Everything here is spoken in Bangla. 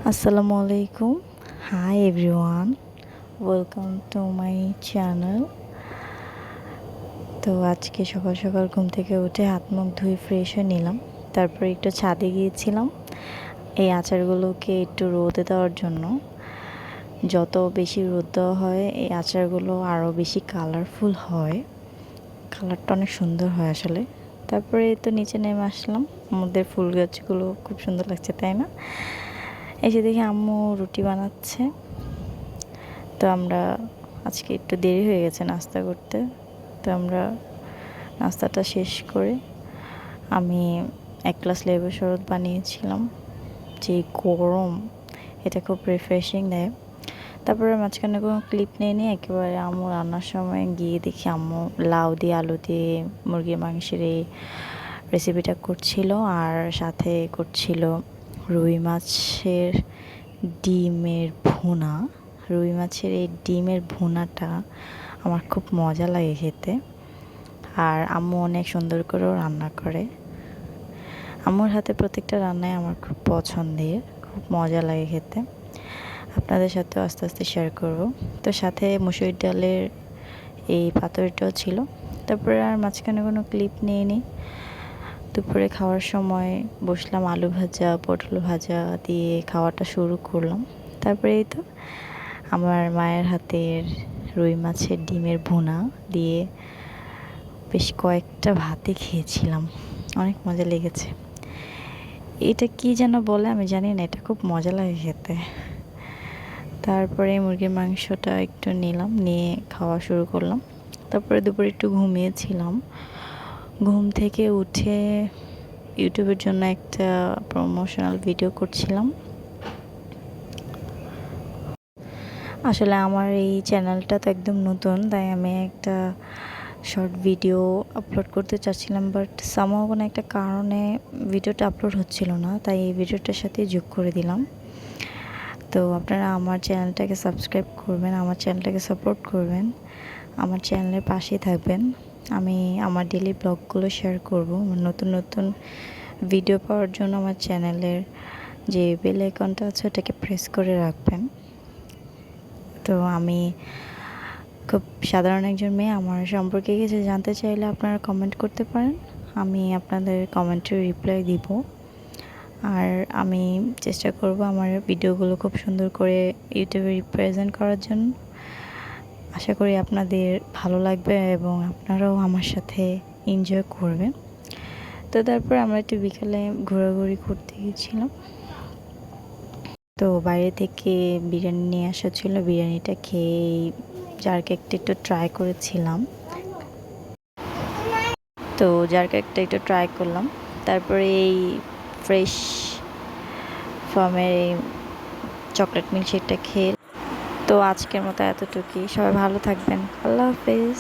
আসসালামু আলাইকুম। Hi everyone, welcome to my channel. তো আজকে সকাল সকাল ঘুম থেকে উঠে হাত মুখ ধুয়ে ফ্রেশ হয়ে নিলাম। তারপরে একটু ছাদে গিয়েছিলাম এই আচারগুলোকে একটু রোদে দেওয়ার জন্য। যত বেশি রোদ দেওয়া হয় এই আচারগুলো আরও বেশি কালারফুল হয়, কালারটা অনেক সুন্দর হয় আসলে। তারপরে তো নিচে নেমে আসলাম, আমাদের ফুল গাছগুলো খুব সুন্দর লাগছে, তাই না? এসে দেখি আম্মু রুটি বানাচ্ছে। তো আমরা আজকে একটু দেরি হয়ে গেছে নাস্তা করতে। তো আমরা নাস্তাটা শেষ করে আমি এক গ্লাস লেবুর শরবত বানিয়েছিলাম। যে গরম, এটা খুব রিফ্রেশিং দেয়। তারপরে মাঝখানে কোনো ক্লিপ নিয়ে একেবারে আম্মু রান্নার সময় গিয়ে দেখি আম্মু লাউ দিয়ে আলু দিয়ে মুরগির মাংসের এই রেসিপিটা করছিল, আর সাথে করছিল রুই মাছের ডিমের ভুনা। রুই মাছের এই ডিমের ভুনাটা আমার খুব মজা লাগে খেতে, আর আম্মু অনেক সুন্দর করেও রান্না করে। আম্মুর হাতে প্রত্যেকটা রান্নাই আমার খুব পছন্দের, খুব মজা লাগে খেতে। আপনাদের সাথেও আস্তে আস্তে শেয়ার করব। তো সাথে মুসুরির ডালের এই পাতুরিটাও ছিল। তারপরে আর মাঝখানে কোনো ক্লিপ নিয়ে নিই। দুপুরে খাওয়ার সময় বসলাম, আলু ভাজা পটল ভাজা দিয়ে খাওয়াটা শুরু করলাম। তারপরে এই তো আমার মায়ের হাতের রুই মাছের ডিমের ভুনা দিয়ে বেশ কয়েকটা ভাতে খেয়েছিলাম, অনেক মজা লেগেছে। এটা কি যেন বলে আমি জানি না, এটা খুব মজা লাগে খেতে। তারপরে মুরগির মাংসটা একটু নিলাম, নিয়ে খাওয়া শুরু করলাম। তারপরে দুপুরে একটু ঘুমিয়েছিলাম। ঘুম থেকে উঠে ইউটিউবের জন্য একটা প্রমোশনাল ভিডিও করছিলাম। আসলে আমার এই চ্যানেলটা তো একদম নতুন, তাই আমি একটা শর্ট ভিডিও আপলোড করতে চাচ্ছিলাম, বাট সামহাও কোনো একটা কারণে ভিডিওটা আপলোড হচ্ছিল না, তাই এই ভিডিওটার সাথে যোগ করে দিলাম। তো আপনারা আমার চ্যানেলটাকে সাবস্ক্রাইব করবেন, আমার চ্যানেলটাকে সাপোর্ট করবেন, আমার চ্যানেলের পাশেই থাকবেন। আমি আমার ডেইলি ব্লগগুলো শেয়ার করব। নতুন নতুন ভিডিও পাওয়ার জন্য আমার চ্যানেলের যে বেল আইকনটা আছে ওটাকে প্রেস করে রাখবেন। তো আমি খুব সাধারণ একজন মেয়ে, আমার সম্পর্কে কিছু জানতে চাইলে আপনারা কমেন্ট করতে পারেন, আমি আপনাদের কমেন্টের রিপ্লাই দিব। আর আমি চেষ্টা করব আমার ভিডিওগুলো খুব সুন্দর করে ইউটিউবে রিপ্রেজেন্ট করার জন্য। আশা করি আপনাদের ভালো লাগবে এবং আপনারাও আমার সাথে এনজয় করবেন। তো তারপর আমরা একটু বিকালে ঘোরাঘুরি করতে গিয়েছিলাম। তো বাইরে থেকে বিরিয়ানি নিয়ে আসা ছিল, বিরিয়ানিটা খেয়ে জার কেকটা একটু ট্রাই করেছিলাম। তো জার কেকটা একটু ট্রাই করলাম। তারপরে এই ফ্রেশ ফার্মের এই চকলেট মিল্কশেকটা খেয়ে। তো আজকের মতো এতটুকুই, সবাই ভালো থাকবেন, আল্লাহ হাফেজ।